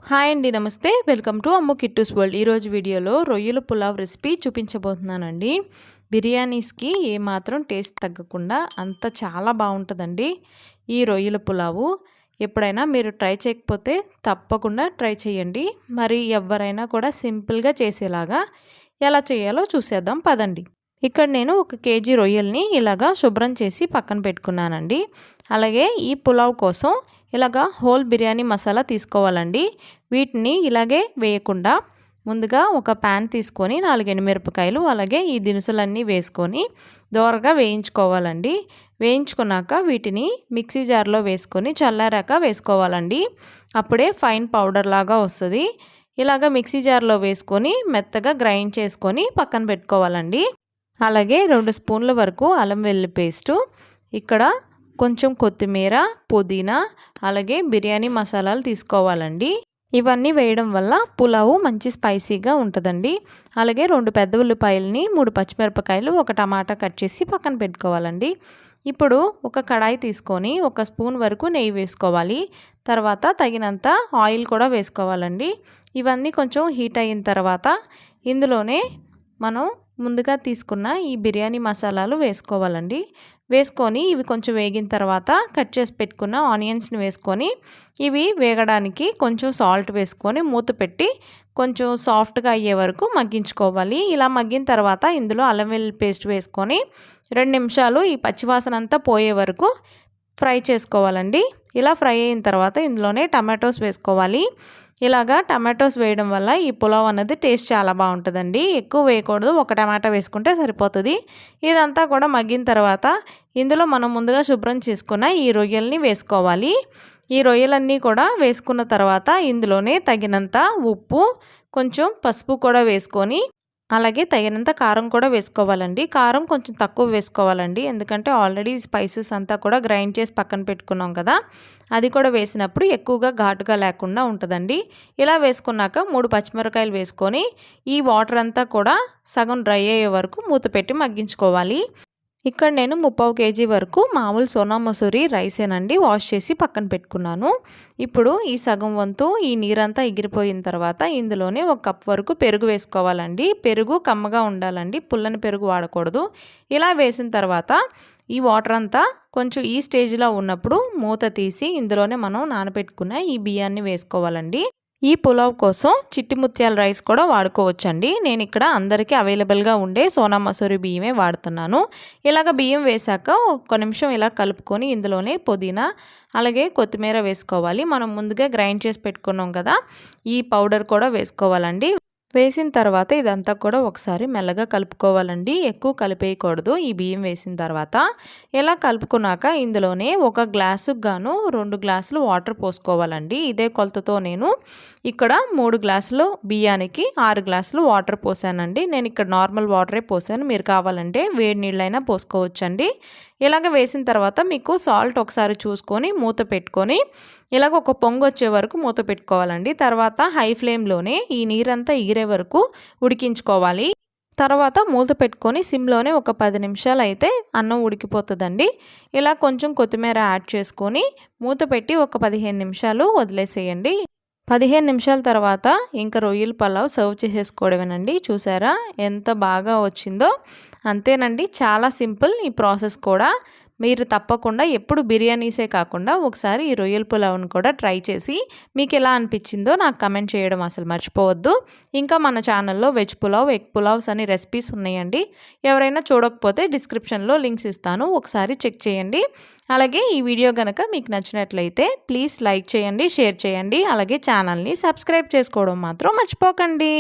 Hi అండి, నమస్తే. Welcome to Ammu Kittu's world. ఈరోజు వీడియోలో రొయ్యల పులావ్ రెసిపీ చూపించబోతున్నానండి. బిర్యానీస్కి ఏమాత్రం టేస్ట్ తగ్గకుండా అంత చాలా బాగుంటుందండి ఈ రొయ్యల పులావు. ఎప్పుడైనా మీరు ట్రై చేయకపోతే తప్పకుండా ట్రై చేయండి. మరి ఎవరైనా కూడా సింపుల్గా చేసేలాగా ఎలా చేయాలో చూసేద్దాం పదండి. ఇక్కడ నేను 1 కేజీ రొయ్యల్ని ఇలాగా శుభ్రం చేసి పక్కన పెట్టుకున్నానండి. అలాగే ఈ పులావ్ కోసం ఇలాగా హోల్ బిర్యానీ మసాలా తీసుకోవాలండి. వీటిని ఇలాగే వేయకుండా ముందుగా ఒక ప్యాన్ తీసుకొని 4 ఎండుమిరపకాయలు అలాగే ఈ దినుసులన్నీ వేసుకొని దోరగా వేయించుకోవాలండి. వేయించుకున్నాక వీటిని మిక్సీ జార్లో వేసుకొని చల్లారాక వేసుకోవాలండి. అప్పుడే ఫైన్ పౌడర్ లాగా వస్తుంది. ఇలాగ మిక్సీ జార్లో వేసుకొని మెత్తగా గ్రైండ్ చేసుకొని పక్కన పెట్టుకోవాలండి. అలాగే 2 స్పూన్ల వరకు అల్లం వెల్లుల్లి పేస్టు, ఇక్కడ కొంచెం కొత్తిమీర, పుదీనా, అలాగే బిర్యానీ మసాలాలు తీసుకోవాలండి. ఇవన్నీ వేయడం వల్ల పులావు మంచి స్పైసీగా ఉంటుందండి. అలాగే 2 పెద్ద ఉల్లిపాయలని, 3 పచ్చిమిరపకాయలు, 1 టమాటా కట్ చేసి పక్కన పెట్టుకోవాలండి. ఇప్పుడు ఒక కడాయి తీసుకొని 1 స్పూన్ వరకు నెయ్యి వేసుకోవాలి. తర్వాత తగినంత ఆయిల్ కూడా వేసుకోవాలండి. ఇవన్నీ కొంచెం హీట్ అయిన తర్వాత ఇందులోనే మనం ముందుగా తీసుకున్న ఈ బిర్యానీ మసాలాలు వేసుకోవాలండి. వేసుకొని ఇవి కొంచెం వేగిన తర్వాత కట్ చేసి పెట్టుకున్న ఆనియన్స్ని వేసుకొని ఇవి వేగడానికి కొంచెం సాల్ట్ వేసుకొని మూత పెట్టి కొంచెం సాఫ్ట్గా అయ్యే వరకు మగ్గించుకోవాలి. ఇలా మగ్గిన తర్వాత ఇందులో అల్లం వెల్లుల్లి పేస్ట్ వేసుకొని 2 నిమిషాలు ఈ పచ్చివాసన అంతా పోయే వరకు ఫ్రై చేసుకోవాలండి. ఇలా ఫ్రై అయిన తర్వాత ఇందులోనే టమాటోస్ వేసుకోవాలి. ఇలాగా టమాటోస్ వేయడం వల్ల ఈ పులావ్ అన్నది టేస్ట్ చాలా బాగుంటుందండి. ఎక్కువ వేయకూడదు, 1 టమాటా వేసుకుంటే సరిపోతుంది. ఇదంతా కూడా మగ్గిన తర్వాత ఇందులో మనం ముందుగా శుభ్రం చేసుకున్న ఈ రొయ్యల్ని వేసుకోవాలి. ఈ రొయ్యలన్నీ కూడా వేసుకున్న తర్వాత ఇందులోనే తగినంత ఉప్పు, కొంచెం పసుపు కూడా వేసుకొని అలాగే తగినంత కారం కూడా వేసుకోవాలండి. కారం కొంచెం తక్కువ వేసుకోవాలండి, ఎందుకంటే ఆల్రెడీ స్పైసెస్ అంతా కూడా గ్రైండ్ చేసి పక్కన పెట్టుకున్నాం కదా. అది కూడా వేసినప్పుడు ఎక్కువగా ఘాటుగా లేకుండా ఉంటుందండి. ఇలా వేసుకున్నాక 3 పచ్చిమిరపకాయలు వేసుకొని ఈ వాటర్ అంతా కూడా సగం డ్రై అయ్యే వరకు మూత పెట్టి మగ్గించుకోవాలి. ఇక్కడ నేను 3/4 కేజీ వరకు మామూలు సోనా మసూరి రైసేనండి వాష్ చేసి పక్కన పెట్టుకున్నాను. ఇప్పుడు ఈ సగం వంతు ఈ నీరంతా ఎగిరిపోయిన తర్వాత ఇందులోనే 1 కప్ వరకు పెరుగు వేసుకోవాలండి. పెరుగు కమ్మగా ఉండాలండి, పుల్లని పెరుగు వాడకూడదు. ఇలా వేసిన తర్వాత ఈ వాటర్ అంతా కొంచెం ఈ స్టేజ్లో ఉన్నప్పుడు మూత తీసి ఇందులోనే మనం నానబెట్టుకున్న ఈ బియ్యాన్ని వేసుకోవాలండి. ఈ పులావ్ కోసం చిట్టి ముత్యాల రైస్ కూడా వాడుకోవచ్చండి. నేను ఇక్కడ అందరికీ అవైలబుల్గా ఉండే సోనా మసూరి బియ్యమే వాడుతున్నాను. ఇలాగ బియ్యం వేశాక 1 నిమిషం ఇలా కలుపుకొని ఇందులోనే పుదీనా అలాగే కొత్తిమీర వేసుకోవాలి. మనం ముందుగా గ్రైండ్ చేసి పెట్టుకున్నాం కదా, ఈ పౌడర్ కూడా వేసుకోవాలండి. వేసిన తర్వాత ఇదంతా కూడా ఒకసారి మెల్లగా కలుపుకోవాలండి. ఎక్కువ కలిపేయకూడదు ఈ బియ్యం వేసిన తర్వాత. ఇలా కలుపుకున్నాక ఇందులోనే 1 గ్లాసుకు గాను 2 గ్లాసులు వాటర్ పోసుకోవాలండి. ఇదే కొలతతో నేను ఇక్కడ 3 గ్లాసులు బియ్యానికి 6 గ్లాసులు వాటర్ పోసానండి. నేను ఇక్కడ నార్మల్ వాటరే పోసాను, మీరు కావాలంటే వేడి నీళ్ళైనా పోసుకోవచ్చండి. ఇలాగ వేసిన తర్వాత మీకు సాల్ట్ ఒకసారి చూసుకొని మూత పెట్టుకొని ఇలాగ ఒక పొంగు వచ్చే వరకు మూత పెట్టుకోవాలండి. తర్వాత హై ఫ్లేమ్లోనే ఈ నీరంతా ఎగిరే వరకు ఉడికించుకోవాలి. తర్వాత మూత పెట్టుకొని సిమ్లోనే ఒక 10 నిమిషాలు అయితే అన్నం ఉడికిపోతుందండి. ఇలా కొంచెం కొత్తిమీర యాడ్ చేసుకొని మూత పెట్టి ఒక 15 నిమిషాలు వదిలేసేయండి. 15 నిమిషాల తర్వాత ఇంకా రొయ్యల పులావ్ సర్వ్ చేసేసుకోవడమేనండి. చూసారా ఎంత బాగా వచ్చిందో. అంతేనండి, చాలా సింపుల్ ఈ ప్రాసెస్ కూడా. మీరు తప్పకుండా ఎప్పుడు బిర్యానీసే కాకుండా ఒకసారి ఈ రొయ్యల పులావ్ని కూడా ట్రై చేసి మీకు ఎలా అనిపించిందో నాకు కమెంట్ చేయడం అసలు మర్చిపోవద్దు. ఇంకా మన ఛానల్లో వెజ్ పులావ్, ఎగ్ పులావ్స్ అని రెసిపీస్ ఉన్నాయండి. ఎవరైనా చూడకపోతే డిస్క్రిప్షన్లో లింక్స్ ఇస్తాను, ఒకసారి చెక్ చేయండి. అలాగే ఈ వీడియో కనుక మీకు నచ్చినట్లయితే ప్లీజ్ లైక్ చేయండి, షేర్ చేయండి. అలాగే ఛానల్ని సబ్స్క్రైబ్ చేసుకోవడం మాత్రం మర్చిపోకండి.